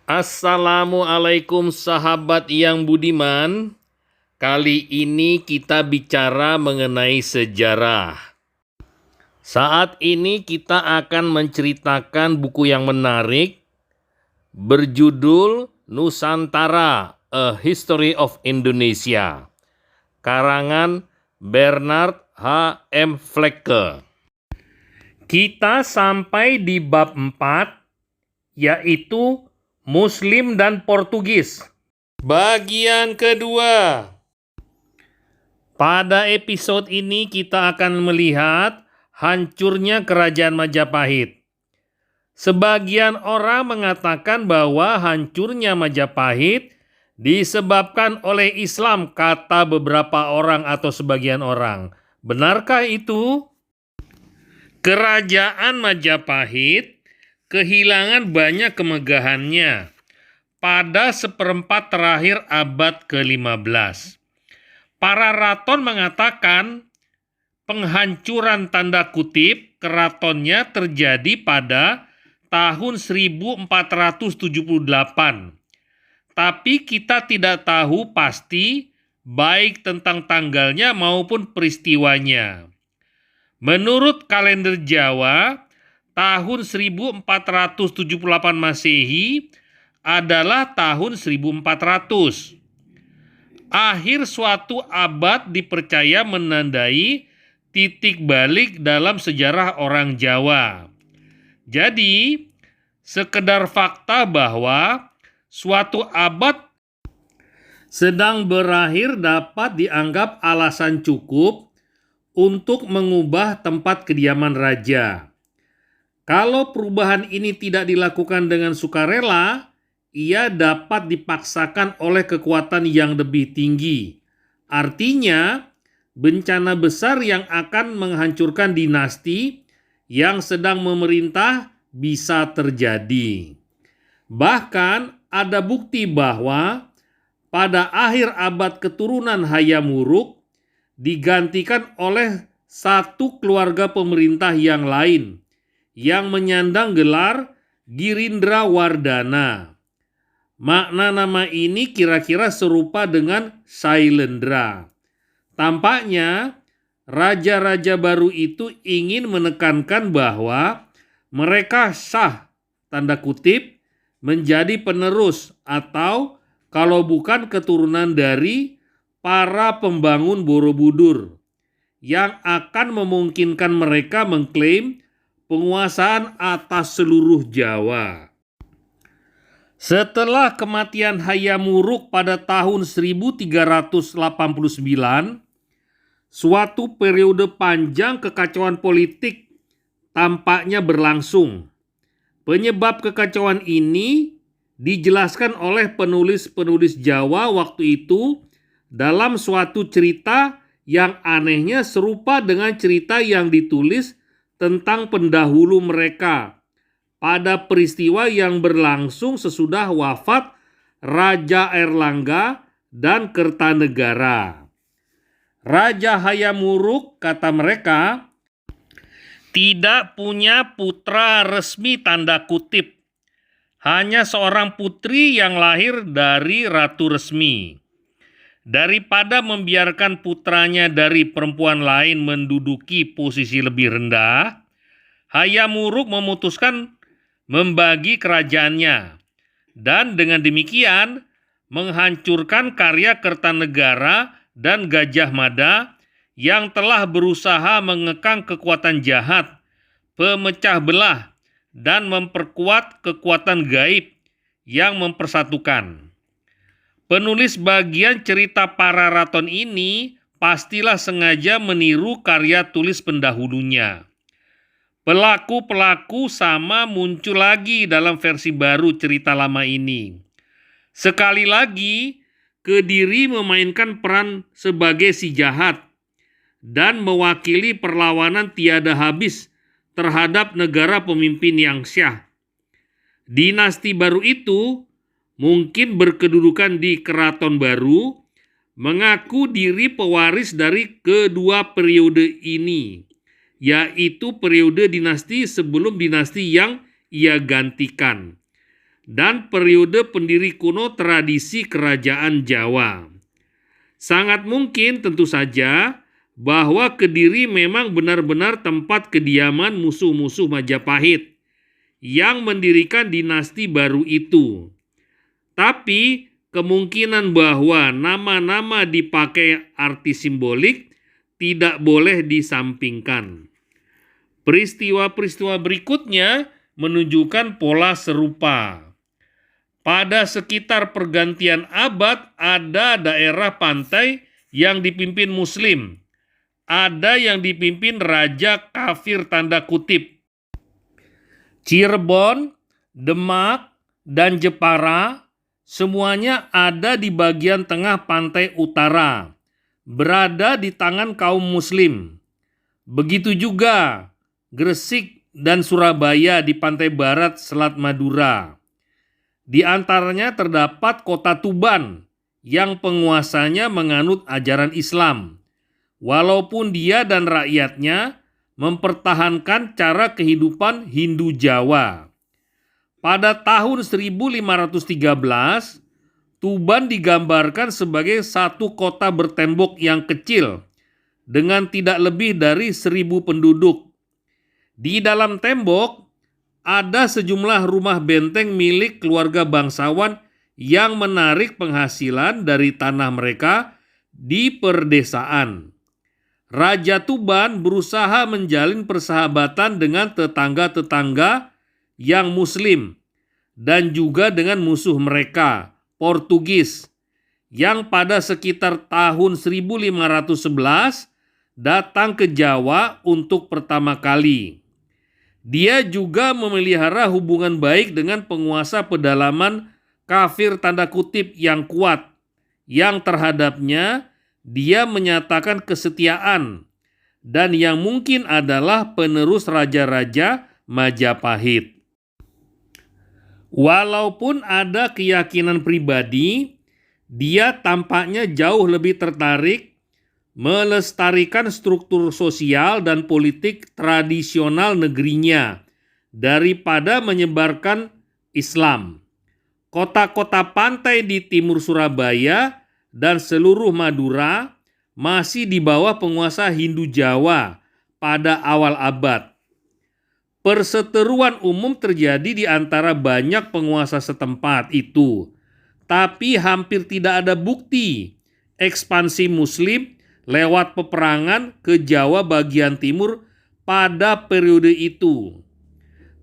Assalamualaikum sahabat yang budiman. Kali ini kita bicara mengenai sejarah. Saat ini kita akan menceritakan buku yang menarik berjudul Nusantara, A History of Indonesia, karangan Bernard H. M. Flekke. Kita sampai di bab 4, yaitu Muslim dan Portugis. Bagian kedua. Pada episode ini kita akan melihat hancurnya kerajaan Majapahit. Sebagian orang mengatakan bahwa hancurnya Majapahit disebabkan oleh Islam, kata beberapa orang atau sebagian orang. Benarkah itu? Kerajaan Majapahit kehilangan banyak kemegahannya pada seperempat terakhir abad ke-15. Para raton mengatakan penghancuran tanda kutip keratonnya terjadi pada tahun 1478. Tapi kita tidak tahu pasti baik tentang tanggalnya maupun peristiwanya. Menurut kalender Jawa, tahun 1478 Masehi adalah tahun 1400. Akhir suatu abad dipercaya menandai titik balik dalam sejarah orang Jawa. Jadi, sekedar fakta bahwa suatu abad sedang berakhir dapat dianggap alasan cukup untuk mengubah tempat kediaman raja. Kalau perubahan ini tidak dilakukan dengan sukarela, ia dapat dipaksakan oleh kekuatan yang lebih tinggi. Artinya, bencana besar yang akan menghancurkan dinasti yang sedang memerintah bisa terjadi. Bahkan ada bukti bahwa pada akhir abad keturunan Hayam Wuruk digantikan oleh satu keluarga pemerintah yang lain yang menyandang gelar Girindra Wardana. Makna nama ini kira-kira serupa dengan Sailendra. Tampaknya raja-raja baru itu ingin menekankan bahwa mereka sah, tanda kutip, menjadi penerus atau kalau bukan keturunan dari para pembangun Borobudur yang akan memungkinkan mereka mengklaim penguasaan atas seluruh Jawa. Setelah kematian Hayam Wuruk pada tahun 1389, suatu periode panjang kekacauan politik tampaknya berlangsung. Penyebab kekacauan ini dijelaskan oleh penulis-penulis Jawa waktu itu dalam suatu cerita yang anehnya serupa dengan cerita yang ditulis tentang pendahulu mereka pada peristiwa yang berlangsung sesudah wafat Raja Airlangga dan Kertanegara. Raja Hayam Wuruk, kata mereka, tidak punya putra resmi tanda kutip, hanya seorang putri yang lahir dari ratu resmi. Daripada membiarkan putranya dari perempuan lain menduduki posisi lebih rendah, Hayam Wuruk memutuskan membagi kerajaannya dan dengan demikian menghancurkan karya Kertanegara dan Gajah Mada yang telah berusaha mengekang kekuatan jahat, pemecah belah, dan memperkuat kekuatan gaib yang mempersatukan. Penulis bagian cerita para raton ini pastilah sengaja meniru karya tulis pendahulunya. Pelaku-pelaku sama muncul lagi dalam versi baru cerita lama ini. Sekali lagi, Kediri memainkan peran sebagai si jahat dan mewakili perlawanan tiada habis terhadap negara pemimpin yang syah. Dinasti baru itu mungkin berkedudukan di Keraton Baru, mengaku diri pewaris dari kedua periode ini, yaitu periode dinasti sebelum dinasti yang ia gantikan. dan periode pendiri kuno tradisi kerajaan Jawa. Sangat mungkin tentu saja bahwa Kediri memang benar-benar tempat kediaman musuh-musuh Majapahit yang mendirikan dinasti baru itu. Tapi kemungkinan bahwa nama-nama dipakai arti simbolik tidak boleh disampingkan. Peristiwa-peristiwa berikutnya menunjukkan pola serupa. Pada sekitar pergantian abad ada daerah pantai yang dipimpin Muslim. Ada yang dipimpin raja kafir tanda kutip. Cirebon, Demak, dan Jepara semuanya ada di bagian tengah pantai utara, berada di tangan kaum Muslim. Begitu juga Gresik dan Surabaya di pantai barat Selat Madura. Di antaranya terdapat kota Tuban yang penguasanya menganut ajaran Islam, walaupun dia dan rakyatnya mempertahankan cara kehidupan Hindu Jawa. Pada tahun 1513, Tuban digambarkan sebagai satu kota bertembok yang kecil dengan tidak lebih dari 1.000 penduduk. Di dalam tembok ada sejumlah rumah benteng milik keluarga bangsawan yang menarik penghasilan dari tanah mereka di perdesaan. Raja Tuban berusaha menjalin persahabatan dengan tetangga-tetangga yang Muslim dan juga dengan musuh mereka, Portugis, yang pada sekitar tahun 1511 datang ke Jawa untuk pertama kali. Dia juga memelihara hubungan baik dengan penguasa pedalaman kafir tanda kutip yang kuat, yang terhadapnya dia menyatakan kesetiaan dan yang mungkin adalah penerus raja-raja Majapahit. Walaupun ada keyakinan pribadi, dia tampaknya jauh lebih tertarik melestarikan struktur sosial dan politik tradisional negerinya daripada menyebarkan Islam. Kota-kota pantai di timur Surabaya dan seluruh Madura masih di bawah penguasa Hindu Jawa pada awal abad. Perseteruan umum terjadi di antara banyak penguasa setempat itu, tapi hampir tidak ada bukti ekspansi Muslim lewat peperangan ke Jawa bagian timur pada periode itu.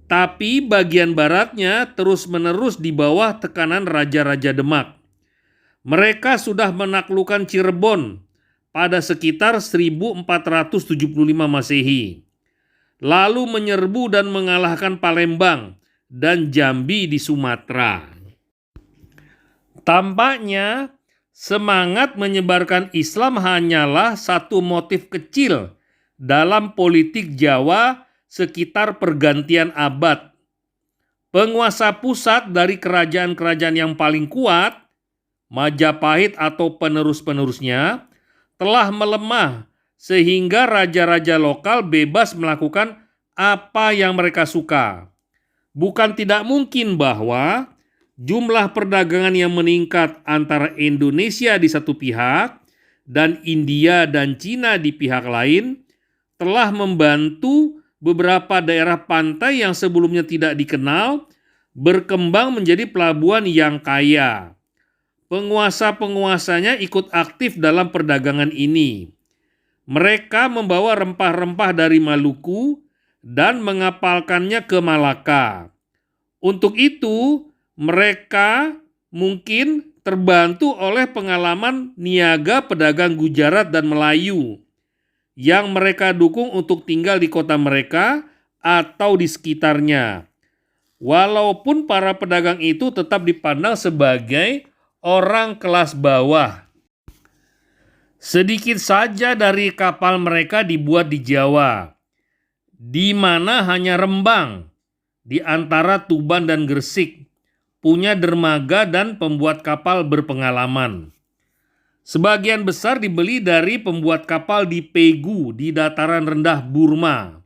Tapi bagian baratnya terus-menerus di bawah tekanan raja-raja Demak. Mereka sudah menaklukkan Cirebon pada sekitar 1475 Masehi. Lalu menyerbu dan mengalahkan Palembang dan Jambi di Sumatera. Tampaknya semangat menyebarkan Islam hanyalah satu motif kecil dalam politik Jawa sekitar pergantian abad. Penguasa pusat dari kerajaan-kerajaan yang paling kuat, Majapahit atau penerus-penerusnya, telah melemah sehingga raja-raja lokal bebas melakukan apa yang mereka suka. Bukan tidak mungkin bahwa jumlah perdagangan yang meningkat antara Indonesia di satu pihak dan India dan Cina di pihak lain telah membantu beberapa daerah pantai yang sebelumnya tidak dikenal berkembang menjadi pelabuhan yang kaya. Penguasa-penguasanya ikut aktif dalam perdagangan ini. Mereka membawa rempah-rempah dari Maluku dan mengapalkannya ke Malaka. Untuk itu, mereka mungkin terbantu oleh pengalaman niaga pedagang Gujarat dan Melayu yang mereka dukung untuk tinggal di kota mereka atau di sekitarnya. Walaupun para pedagang itu tetap dipandang sebagai orang kelas bawah. Sedikit saja dari kapal mereka dibuat di Jawa, di mana hanya Rembang di antara Tuban dan Gresik punya dermaga dan pembuat kapal berpengalaman. Sebagian besar dibeli dari pembuat kapal di Pegu di dataran rendah Burma.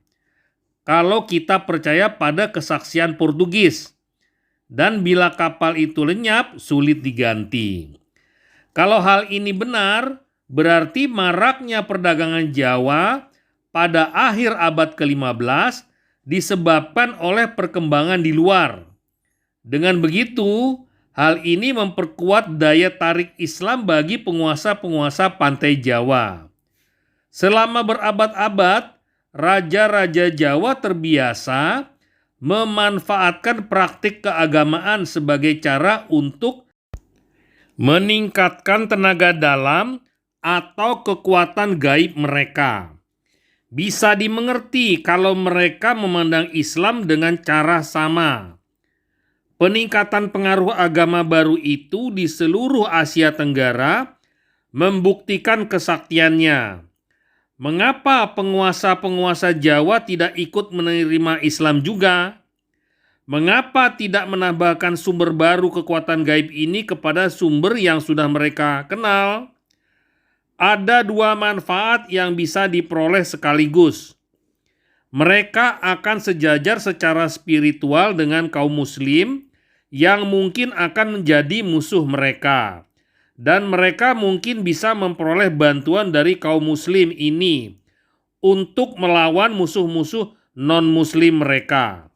Kalau kita percaya pada kesaksian Portugis, dan bila kapal itu lenyap, sulit diganti. Kalau hal ini benar, berarti maraknya perdagangan Jawa pada akhir abad ke-15 disebabkan oleh perkembangan di luar. Dengan begitu, hal ini memperkuat daya tarik Islam bagi penguasa-penguasa pantai Jawa. Selama berabad-abad, raja-raja Jawa terbiasa memanfaatkan praktik keagamaan sebagai cara untuk meningkatkan tenaga dalam atau kekuatan gaib mereka. Bisa dimengerti kalau mereka memandang Islam dengan cara sama. Peningkatan pengaruh agama baru itu di seluruh Asia Tenggara membuktikan kesaktiannya. Mengapa penguasa-penguasa Jawa tidak ikut menerima Islam juga? Mengapa tidak menambahkan sumber baru kekuatan gaib ini kepada sumber yang sudah mereka kenal? Ada dua manfaat yang bisa diperoleh sekaligus. Mereka akan sejajar secara spiritual dengan kaum muslim yang mungkin akan menjadi musuh mereka. Dan mereka mungkin bisa memperoleh bantuan dari kaum muslim ini untuk melawan musuh-musuh non-muslim mereka.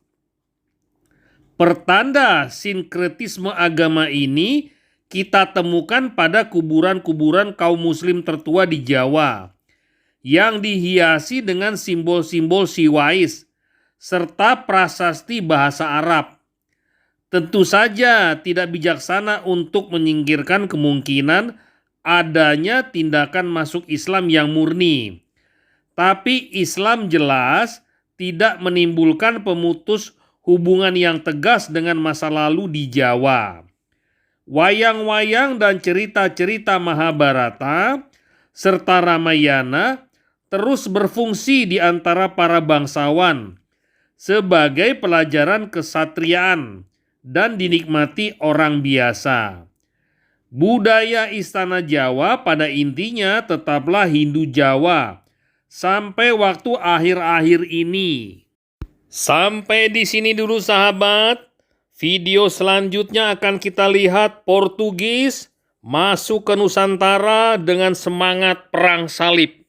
Pertanda sinkretisme agama ini kita temukan pada kuburan-kuburan kaum muslim tertua di Jawa yang dihiasi dengan simbol-simbol siwais serta prasasti bahasa Arab. Tentu saja tidak bijaksana untuk menyingkirkan kemungkinan adanya tindakan masuk Islam yang murni. Tapi Islam jelas tidak menimbulkan pemutus hubungan yang tegas dengan masa lalu di Jawa. Wayang-wayang dan cerita-cerita Mahabharata serta Ramayana terus berfungsi di antara para bangsawan sebagai pelajaran kesatriaan dan dinikmati orang biasa. Budaya istana Jawa pada intinya tetaplah Hindu Jawa sampai waktu akhir-akhir ini. Sampai di sini dulu sahabat. Video selanjutnya akan kita lihat Portugis masuk ke Nusantara dengan semangat perang salib.